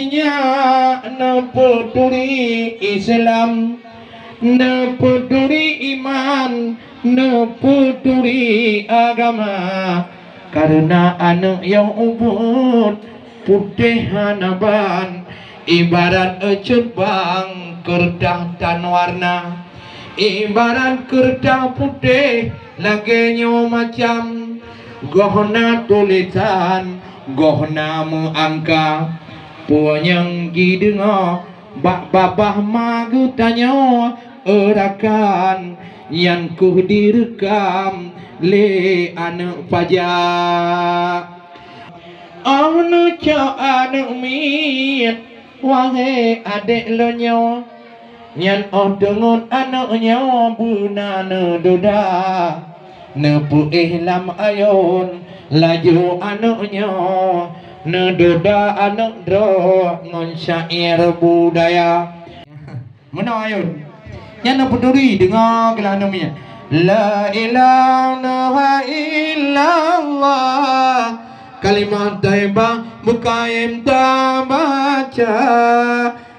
artinya nepeduli Islam, nepeduli iman, nepeduli agama. Karena anak yang ubud putih hanaban ibarat cerbang kertas tan warna, ibarat kertas putih lagenya macam gohna tulisan, gohna muangka puanyang gidengo bak babah magu tanyo erakan yang ku direkam le anak pajak. Anu cho anak miet wahai adik lo nyawa nyan odengon anak nyawa bunana doda nepu ihlam ayon laju anak nyawa nedoda anak dro ngon syair budaya mana ayon nyan peduli dengar kelana miet la ilaha illallah kalimat taibah mukaim tak baca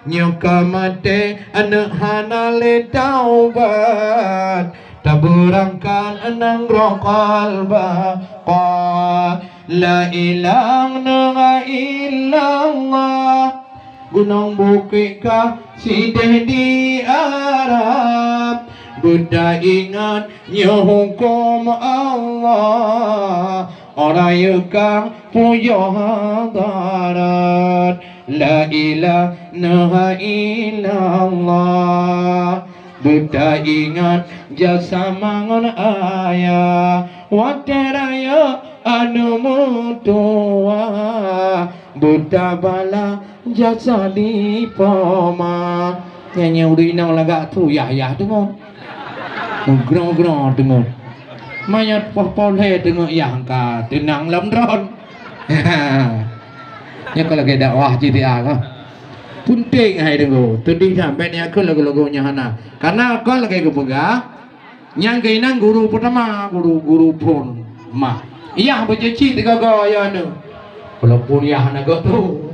nyoka mate anak hanale taubat taburangkan enang rokal baqa la ilaha illallah gunung bukit kah sideh di Arab Buddha ingat hukum Allah orayakah puja hadarat la ilaha illallah Buddha ingat jasa mangun ayah wateraya anu mutua Buddha bala jasa di poma nyanyi udah inang lagak tu ya dengar grong dengar mayat pohon he dengar yang ka tenang lam ron ya kalau ke dakwah GTA lah punting hai dengar tadi sampai ni aku lagu-lagunya hana karena aku lagi kepegang yang keinang guru pertama guru pun mak iya berjanji tiga gaya anu walaupun ya hana tu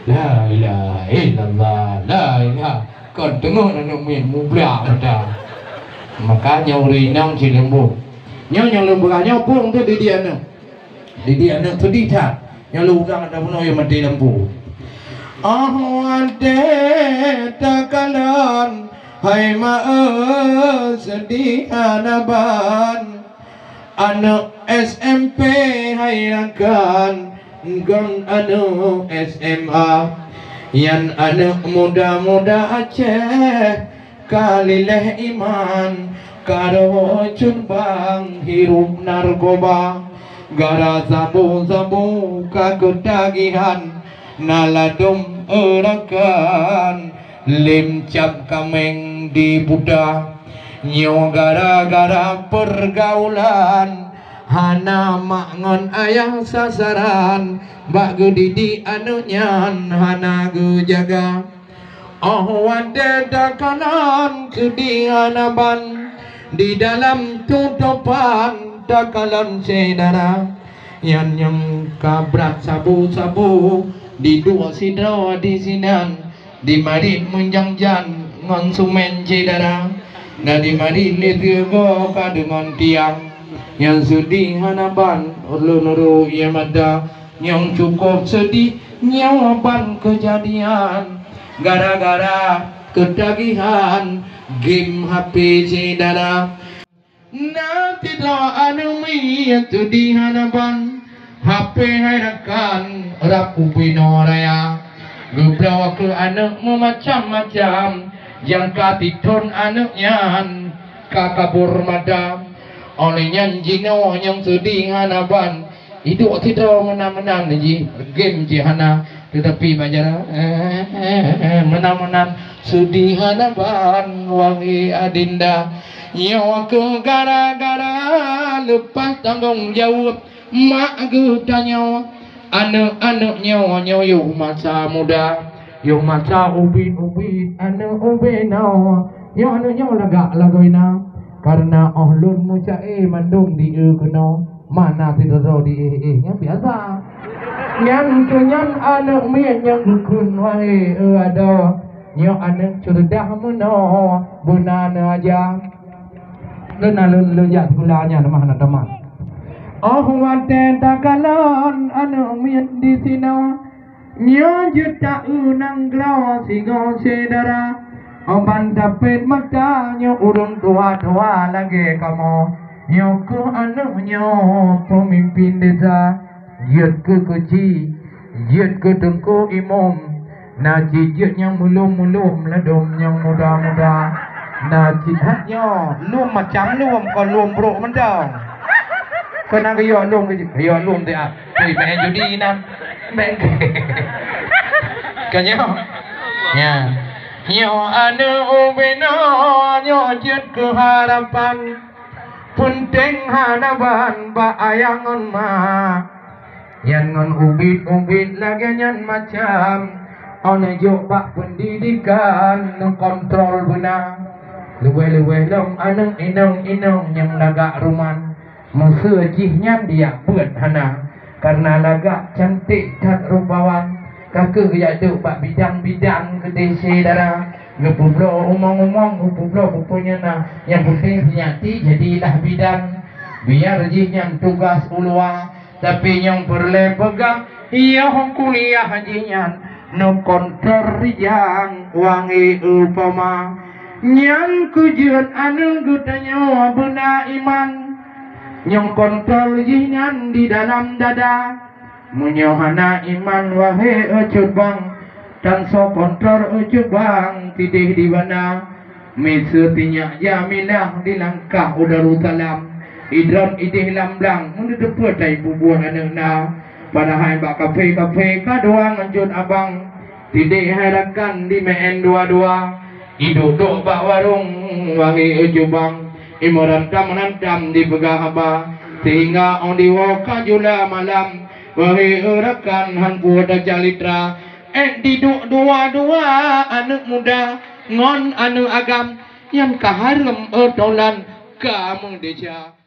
la ilaha illallah la ilaha kau dengar anu min mubla ada makanya urinang si lembu yang lembu hanya pun tu di dia tu di tak yang lu ulang ada pun yang mati lembu ade takalan hai ma sedih anaban anak SMP hai akan gang anak SMA yang anak muda-muda Aceh kalileh iman karo curbang hirup narkoba gara sabu-sabu kaketagihan naladum erakan limcap kameng di budak nyo gara-gara pergaulan hana mangon ayah sasaran bak gedi anunya hana gu jaga oh wade dakalan kedianaban di dalam tutupan dakalan sedara yang kabrat sabu-sabu di dua sidra di sinan di mari menjangjan konsumen sedara na di mari lirgo kadungan tiang yang sedih hanaban ulun yang ada yang cukup sedih nyawaban kejadian gara-gara ketagihan game HP sedara nanti doa anu itu di hadapan HP hadakan rapu binoraya gebrawa ke anakmu macam-macam yang katiton anaknya kakabur madam oleh nyanjino yang sedih hadapan itu tidak menang-menang ji game jihana tetapi banyak menang-menang sedih hadapan wangi adinda nyawa ke gara-gara lepas tanggung jawab mak tanya anak-anak nyawa yuk masa muda yuk masa ubin anak ubin yo anak nyawa lagak lagoina karena ohlun mucae mandung di kena mana tidak di yang biasa Yang kunyan anak mian yang dukun wahai ada nyok anak cerdah meno bunana aja lena lu ya gulanya nama anak teman oh wate takalon anak mian di sini nyo juta unang graw sigo sedara oban dapet mata nyo urung tua lagi kamu nyo ku anak nyo pemimpin desa Yat ke kuci, yat ke tengku imam, naci yat yang mulum ledom yang muda, naci hatnya lum macam lum kalau lum bro mendang. Kena kaya lum dia, kui main judi nam, main kanya, ya, yo anu ubeno, yo yat ke harapan, punteng harapan ba ayangon ma. Yang ngon ubit lagi yang macam Ona jok pendidikan kontrol benar Luwe long anang inong yang lagak ruman Musuh jihnya dia buat hana Karena lagak cantik tak rupawan Kakak jatuh bak bidang kedesi darah Ngepublo umong ngepublo pupunya na Yang putih penyati jadilah bidang Biar jihnya tugas uluang tapi yang boleh pegang iya kuliah hajinya no kontor yang wangi upama yang kujuan anu gutanya bena iman yang kontor jinyan di dalam dada menyohana iman wahai ecubang dan so kontor ecubang tidih di mana mesetinya jamilah di langkah udarusalam Idram idih lamblang Muna depa tay bubuan anak na Padahal bak kafe kadoang anjun abang Tidih harakan di meen dua Iduduk bak warung wangi ujubang Imerantam di pegahaba Sehingga on diwaka jula malam Wangi urakan hanpu ada jalitra Diduk dua anak muda Ngon anu agam Yang kaharem otolan kamu deja